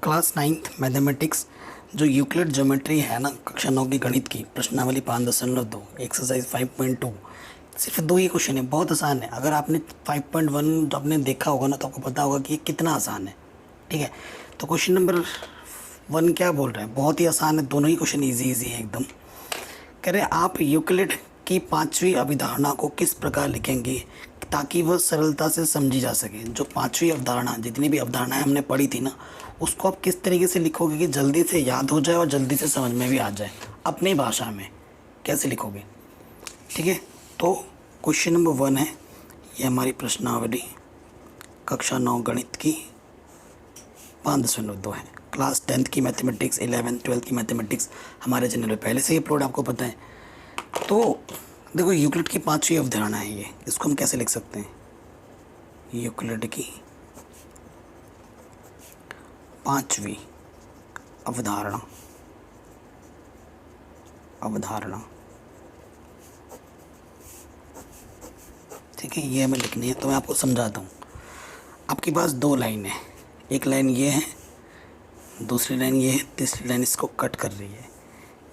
Class 9th mathematics जो Euclid geometry है ना, कक्षा 9 की गणित की प्रश्नावली 5.2 एक्सरसाइज 5.2। सिर्फ दो ही क्वेश्चन है, बहुत आसान है। अगर आपने 5.1 आपने देखा होगा ना तो आपको पता होगा कि ये कितना आसान है। ठीक है, तो क्वेश्चन नंबर 1 क्या बोल रहे हैं, बहुत ही आसान है, दोनों ही क्वेश्चन इजी है एकदम। कह रहे हैं आप यूक्लिड की 5वीं अवधारणा को किस प्रकार लिखेंगे ताकि वह सरलता से समझी जा सके। जो 5वीं अवधारणा, जितनी भी अवधारणाएं हमने पढ़ी थी ना, उसको आप किस तरीके से लिखोगे कि जल्दी से याद हो जाए और जल्दी से समझ में भी आ जाए, अपनी भाषा में कैसे लिखोगे। ठीक है, तो क्वेश्चन नंबर 1 है, ये हमारी प्रश्नावली कक्षा 9 गणित की 5.2 है। क्लास 10th की मैथमेटिक्स, 11th 12th की मैथमेटिक्स हमारे चैनल पे पहले से ही अपलोड, आपको पता है। तो देखो, यूक्लिड की 5वीं अवधारणा है ये, इसको हम कैसे लिख सकते हैं। यूक्लिड की 5वीं अवधारणा ठीक है, ये हमें लिखनी है। तो मैं आपको समझाता हूँ। आपके पास दो लाइन है, एक लाइन ये है, दूसरी लाइन ये है, तीसरी लाइन इसको कट कर रही है।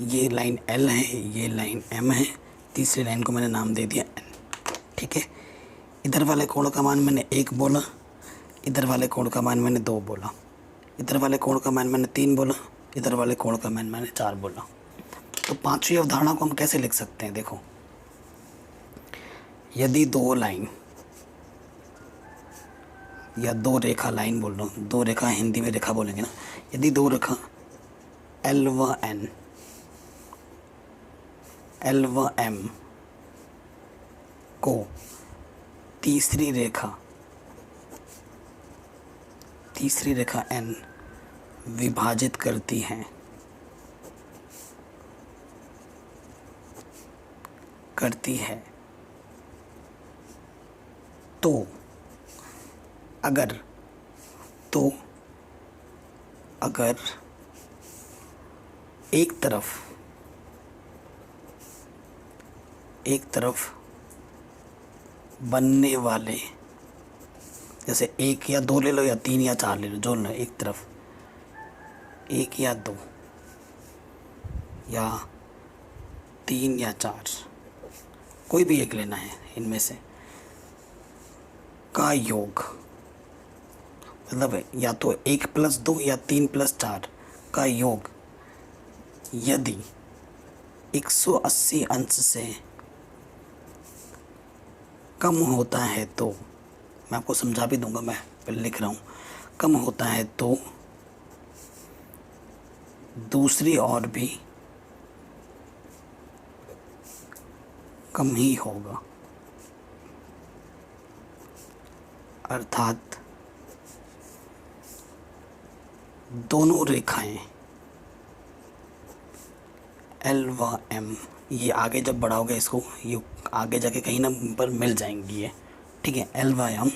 ये लाइन L है, ये लाइन M है, तीसरी लाइन को मैंने नाम दे दिया N। ठीक है, इधर वाले कोण का मान मैंने 1 बोला, इधर वाले कोण का मान मैंने 2 बोला, इधर वाले कोण का मान मैंने 3 बोला, इधर वाले कोण का मान मैंने 4 बोला। तो 5वीं अवधारणा को हम कैसे लिख सकते हैं। देखो, यदि दो लाइन या दो रेखा, लाइन बोल रहा हूँ, दो रेखा हिंदी में रेखा बोलेंगे ना, यदि दो रेखा L व N, L व M को तीसरी रेखा N विभाजित करती है तो अगर एक तरफ बनने वाले, जैसे 1 या 2 ले लो या 3 या 4 ले लो, जो लो, एक तरफ 1 या 2 या 3 या 4, कोई भी एक लेना है इनमें से, का योग, मतलब या तो 1 + 2 या 3 + 4 का योग यदि 180 अंश से कम होता है तो, मैं आपको समझा भी दूंगा, मैं पहले लिख रहा हूँ, कम होता है तो दूसरी ओर भी कम ही होगा। अर्थात दोनों रेखाएं L व M, ये आगे जब बढ़ाओगे इसको, ये आगे जाके कहीं ना पर मिल जाएंगी ये। ठीक है, L व M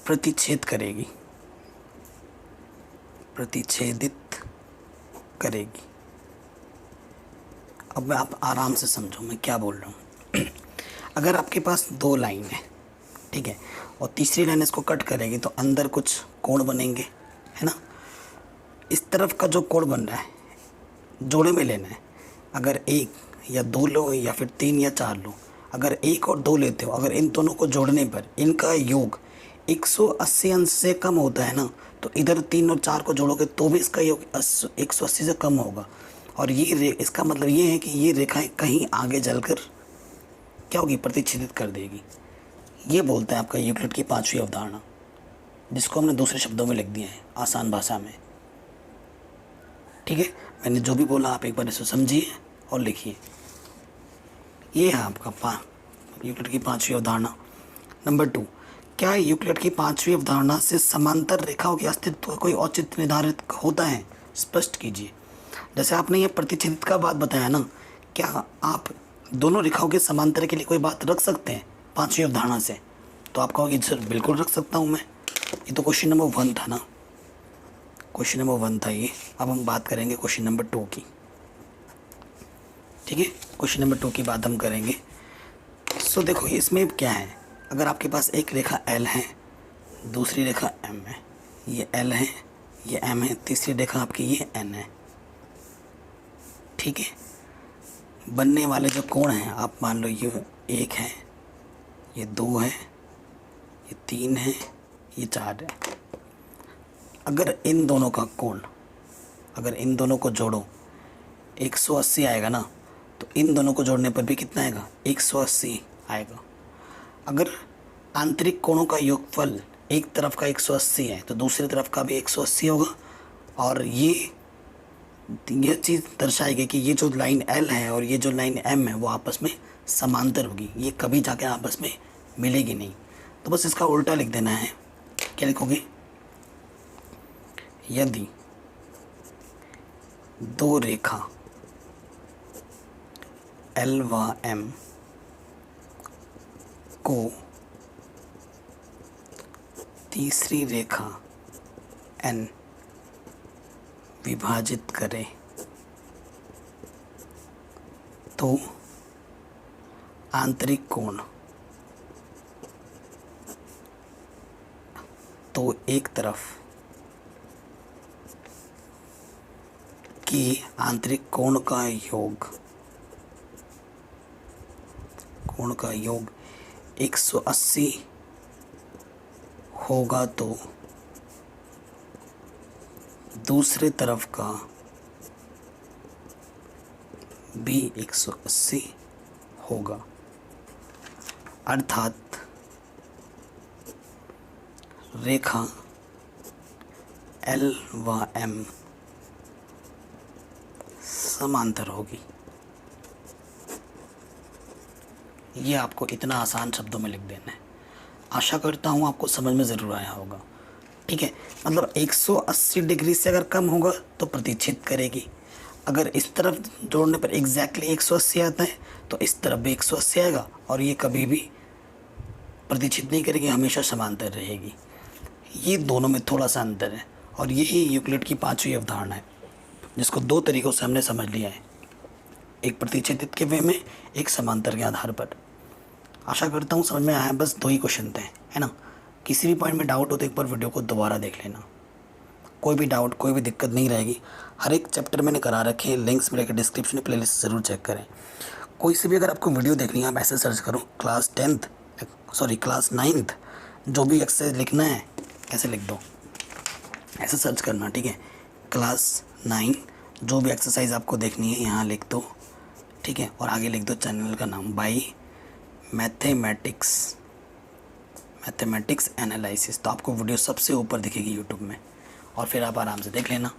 प्रतिच्छेदित करेगी। अब मैं, आप आराम से समझो मैं क्या बोल रहा हूँ। अगर आपके पास दो लाइन है, ठीक है, और तीसरी लाइन इसको कट करेगी तो अंदर कुछ कोण बनेंगे, है ना। इस तरफ का जो कोण बन रहा है जोड़े में लेना है। अगर 1 या 2 लो या फिर 3 या 4 लो, अगर 1 और 2 लेते हो, अगर इन दोनों को जोड़ने पर इनका योग 180 अंश से कम होता है ना, तो इधर 3 और 4 को जोड़ोगे तो भी इसका योग 180 से कम होगा। और ये इसका मतलब ये है कि ये रेखाएं कहीं आगे चलकर क्या होगी, प्रतिच्छेदित कर देगी। ये बोलता है आपका यूक्लिड की 5वीं अवधारणा, जिसको हमने दूसरे शब्दों में लिख दिया है आसान भाषा में। ठीक है, मैंने जो भी बोला आप एक बार इसको समझिए और लिखिए। ये है आपका यूक्लिड की 5वीं अवधारणा। नंबर 2, क्या यूक्लिड की 5वीं अवधारणा से समांतर रेखाओं के अस्तित्व का कोई औचित्य निर्धारित होता है, स्पष्ट कीजिए। जैसे आपने ये प्रतिच्छेदित का बात बताया ना, क्या आप दोनों रेखाओं के समांतर के लिए कोई बात रख सकते हैं 5वीं अवधारणा से। तो आप कहोगे सर बिल्कुल रख सकता हूँ मैं, ये तो क्वेश्चन नंबर 1 था ना, क्वेश्चन नंबर 1 था ये। अब हम बात करेंगे क्वेश्चन नंबर 2 की। ठीक है, क्वेश्चन नंबर 2 की बात हम करेंगे। सो देखो, इसमें क्या है, अगर आपके पास एक रेखा L है, दूसरी रेखा M है, ये L है, ये m है, तीसरी रेखा आपकी ये n है, ठीक है। बनने वाले जो कोण हैं आप मान लो ये 1 है, ये 2 है, ये 3 है, ये 4 है। अगर इन दोनों का कोण, अगर इन दोनों को जोड़ो 180 आएगा ना, तो इन दोनों को जोड़ने पर भी कितना आएगा, 180 आएगा। अगर आंतरिक कोणों का योगफल एक तरफ का 180 है तो दूसरी तरफ का भी 180 होगा। और ये चीज़ दर्शाएगी कि ये जो लाइन L है और ये जो लाइन M है वो आपस में समांतर होगी, ये कभी जाकर आपस में मिलेगी नहीं। तो बस इसका उल्टा लिख देना है। क्या लिखोगे, यदि दो रेखा L व M को तीसरी रेखा N विभाजित करे तो आंतरिक कोण, तो एक तरफ की आंतरिक कोण का योग, कोण का योग 180 होगा तो दूसरे तरफ का भी 180 होगा। अर्थात रेखा L व M समांतर होगी। ये आपको इतना आसान शब्दों में लिख देना है। आशा करता हूँ आपको समझ में ज़रूर आया होगा, ठीक है। मतलब 180 डिग्री से अगर कम होगा तो प्रतिच्छेद करेगी। अगर इस तरफ जोड़ने पर एग्जैक्टली 180 आता है तो इस तरफ भी 180 आएगा और ये कभी भी प्रतिच्छेद नहीं करेगी, हमेशा समांतर रहेगी। ये दोनों में थोड़ा सा अंतर है और यही यूक्लिड की 5वीं अवधारणा है, जिसको 2 तरीक़ों से हमने समझ लिया है, एक प्रतिच्छेदित के वे में, एक समांतर के आधार पर। आशा करता हूँ समझ में आया। बस 2 ही क्वेश्चन थे, है ना। किसी भी पॉइंट में डाउट हो तो एक बार वीडियो को दोबारा देख लेना, कोई भी डाउट कोई भी दिक्कत नहीं रहेगी। हर एक चैप्टर मैंने करा रखे हैं, लिंक्स मिलेगा डिस्क्रिप्शन में, प्लेलिस्ट ज़रूर चेक करें। कोई से भी अगर आपको वीडियो देखनी है आप ऐसे सर्च करो क्लास 9th जो भी एक्सरसाइज लिखना है ऐसे लिख दो, ऐसे सर्च करना, ठीक है। क्लास 9 जो भी एक्सरसाइज आपको देखनी है यहाँ लिख दो, ठीक है। और आगे लिख दो चैनल का नाम, बाई मैथमेटिक्स एनालिसिस। तो आपको वीडियो सबसे ऊपर दिखेगी यूट्यूब में और फिर आप आराम से देख लेना।